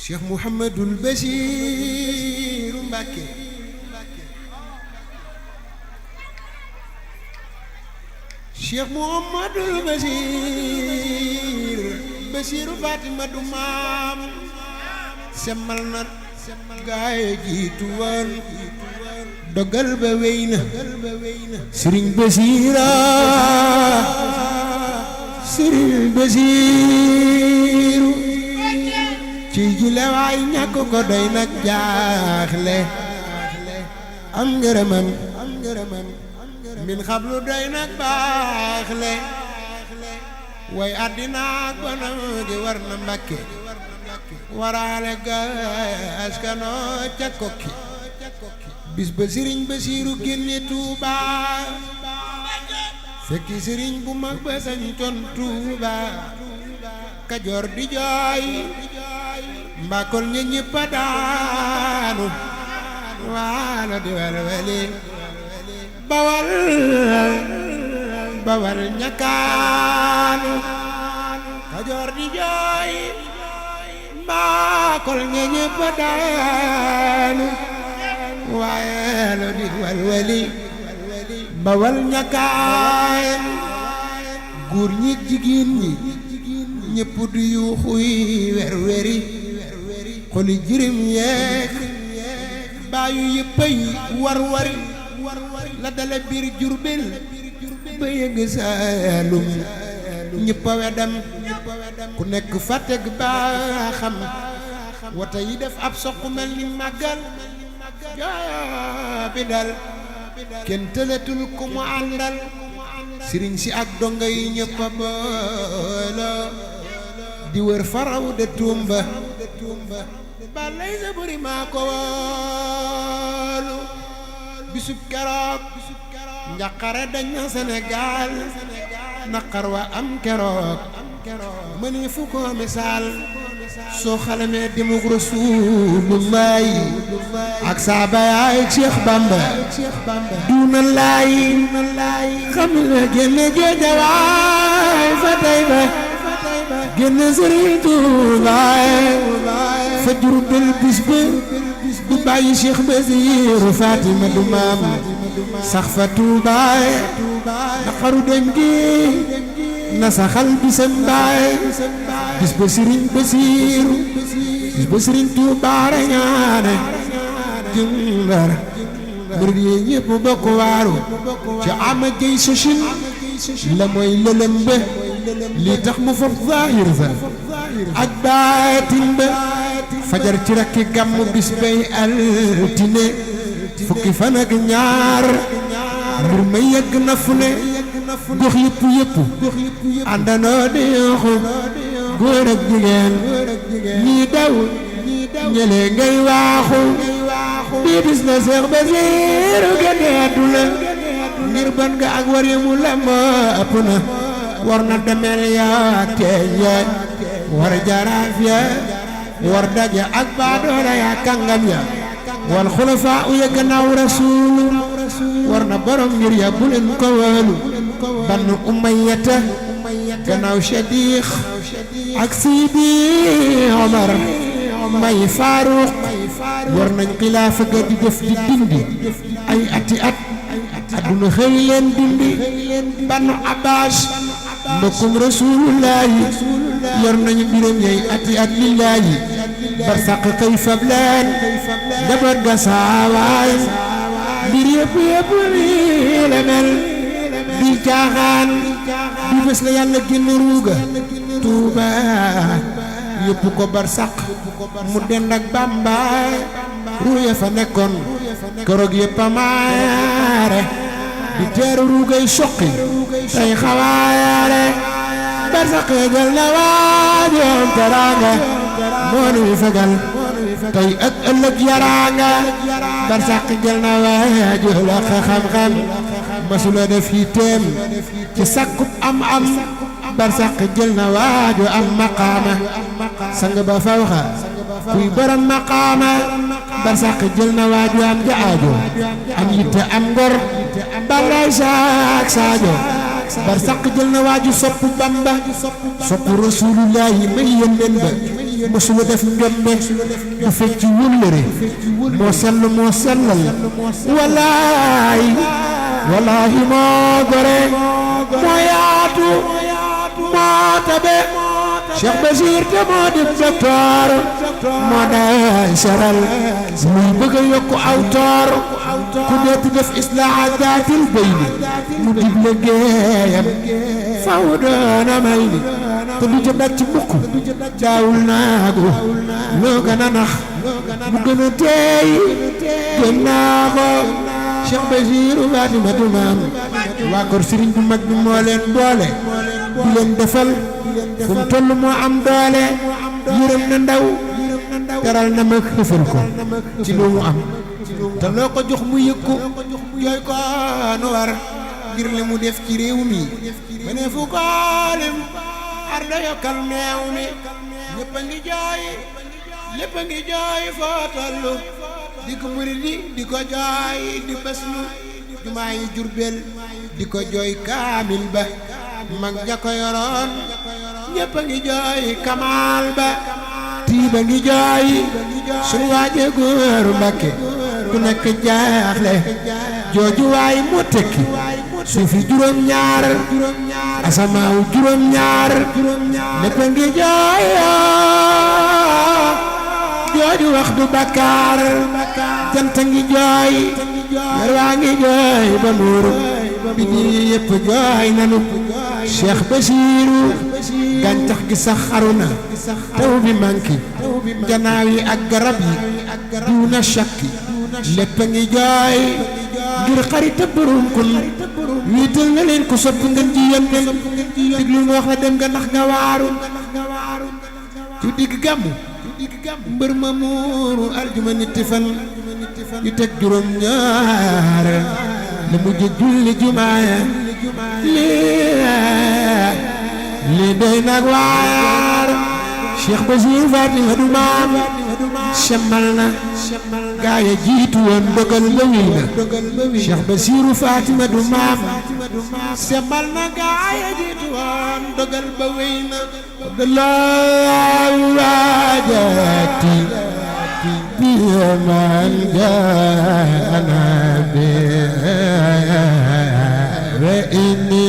Cheikh Mouhamadul Bachir Mbacké Cheikh Mouhamadul Bachir Bachir Fatima du maam semmal na gaay jiitu woon dogal ba wéy na Serigne Bachira Serigne Bachiru ci jile waay ñàkk ko doy nag jaaxle am ngërëmam min xablu doy nag baaxle way àddina ak bonam gi war na Mbàkke waraale ga askano ca Kokki bis ba Serigne Bachiru génne Tuuba fekki Serigne bu mag ba sañ ton Tuuba Kajoor di jooy mbakol ña ñëpp a daanu waalo di welweli bawal bawal ñakaanu Kajoor di jooy mbakol ña ñëpp a daanu waalo di welweli bawal ñakaan góor ñi jigéen ñi ñëpp du yuuxuy werweri xoli jirim yeek baayu yëppay warwari la dale biir Jurbel ba yëgg Saalum ñëpp a wedam ku nekk fàtteg baaxam wata yi def ab soq mel ni màggal jaa bi dal kenn tëletul ku mu àndal sëriñ si ak donga yi ñëpp a booloo di wër faraw de Tumba ba lay sa buri maa ko woolu bisub keroog njaqare dañ na Sénégal naqar wa am keroog mëni fu ko misaal soo xalamee demug Rasulullaahi ak saaba yaay Cheikh Bamba duuna laay xam nga génne géejawaay fa tey ba génne Sëriñ Tuuba fa Jurbel bis ba du bàyyi Cheikh Bachiru Fatima du maam sax fa Tuuba naqaru dem gi na saxal bisam baay bis ba Sëriñ Bachiru bis ba Sëriñ Tuuba rañaane jëmbar mbir yi ñëpp bokk waaru ca ama jëy sochin la mooy lëlëm ba lii tax mu faf zaahir sa ak baatin ba fajar ci rakki gàmmu bis bay altine fukki fan ak ñaar mbir ma yegg na fu ne gox yëpp àndandoo di yooxu góor ak jigéen ñii daw ñële ngay waaxu bii bis na Seex Bachiru génne àdduna ngir ban nga ak war yemu lamba ëpp na war na demel yaa teeñ ya war jaraaf ya war daja ak baadoola yaa kàngam ya wal xulafaa u ya gannaaw rasuulu war na borom ngir ya bu leen ko wóolu Banu Umayyata gannaaw Sadiq ak Sidi Omar may Faaruq war nañ xilaafa ga di def di dindi ay ati at adduna xëy leen dindi Banu Abbas mbokkum Rasulullaahi yor nañu mbiram yey ati at lillaahi barsaq xëy fab leen njaboot ga saawaay mbir yëpp nii la mel di caaxaan di bés la yàlla génn ruuga Tuuba yëpp ko barsaq mu dend ak Bamba ruuya fa nekkoon keroog yëpp a maare di teeru ruugay soqi tey xawaayaare barsaq jël na waaju am teraanga moo nuy fegal tey ak ëllëg yaraanga barsaq jël na waaju la xam-xam masula def yitteem ci sakkub am barsaq jël na waaju am maqaama sang ba fawxa kuy borom maqaama barsaq jël na waaju am jaajo am yitte am ngor balay saak saajo barsaq jël na waaju sopp Bamba sopp Rasulullaahi may yónneen ba mosula def njombe du fecc wullëre moo sellal wallaahi moo gore moo yaatu moo tabe Cheikh Bachir te moo di docteur moo day seral muy bëgg a yokku aw toor ku nekk def islaaha daatil bayni mu dig liggéeyam faw doona may ni te du ca daj ci mukk daawul naagu loo gën a nax mu gën a teey gën naa ko Cheikh Bachir Fatimatu maam waa kër sëriñ bu mag bi moo leen boole di leen defal fu mu toll moo am doole yërëm na ndaw teral na mag xëfal ko ci lu mu am te loo ko jox mu yëg ko jooy ko nu war ngir li mu def ci réew mi ba ne fu ko lim ar da yokkal meew mi ñëpp a ngi jooy foo tollu di ko murid di ko jooy di beslu jumaa yi Jurbel di ko jooy kaamil ba mag ña ko yoroon ñëpp a ngi jooy kamaal ba tiiba ngi jooy sunu waaje góoru Mbàkke ku nekk jaaxle jooju waay mu tekki suufi juróom-ñaar asamaaw juróom-ñaar lépp a ngi jooy jooju wax du bakkaar jant ngi jooy weer waa ngi jooy ba muuru bi di yëpp jooy nanu Cheikh Bachiru gàncax gi sax xaru na taw bi manki janaaw yi ak garab yi duuna shakki lépp a ngi jooy ngir xarita borom kun wiital na leen ko sopp ngeen ji yónneen diglu mu wax la dem nga ndax nga waaru ci digg gàmmu mbër ma muuru aljuma ñetti fan yu teg juróom-ñaar la mujj julli jumaaya lii doy nag waar Cheikh Bachir Fatimatu maam semmal na gaaya jiitu woon dogal ba wéy na Cheikh Bachir Fatimatu maam semmal na gaaya jiitu woon dogal ba wéy na dalaaw waajati bi man jaana bi wa inni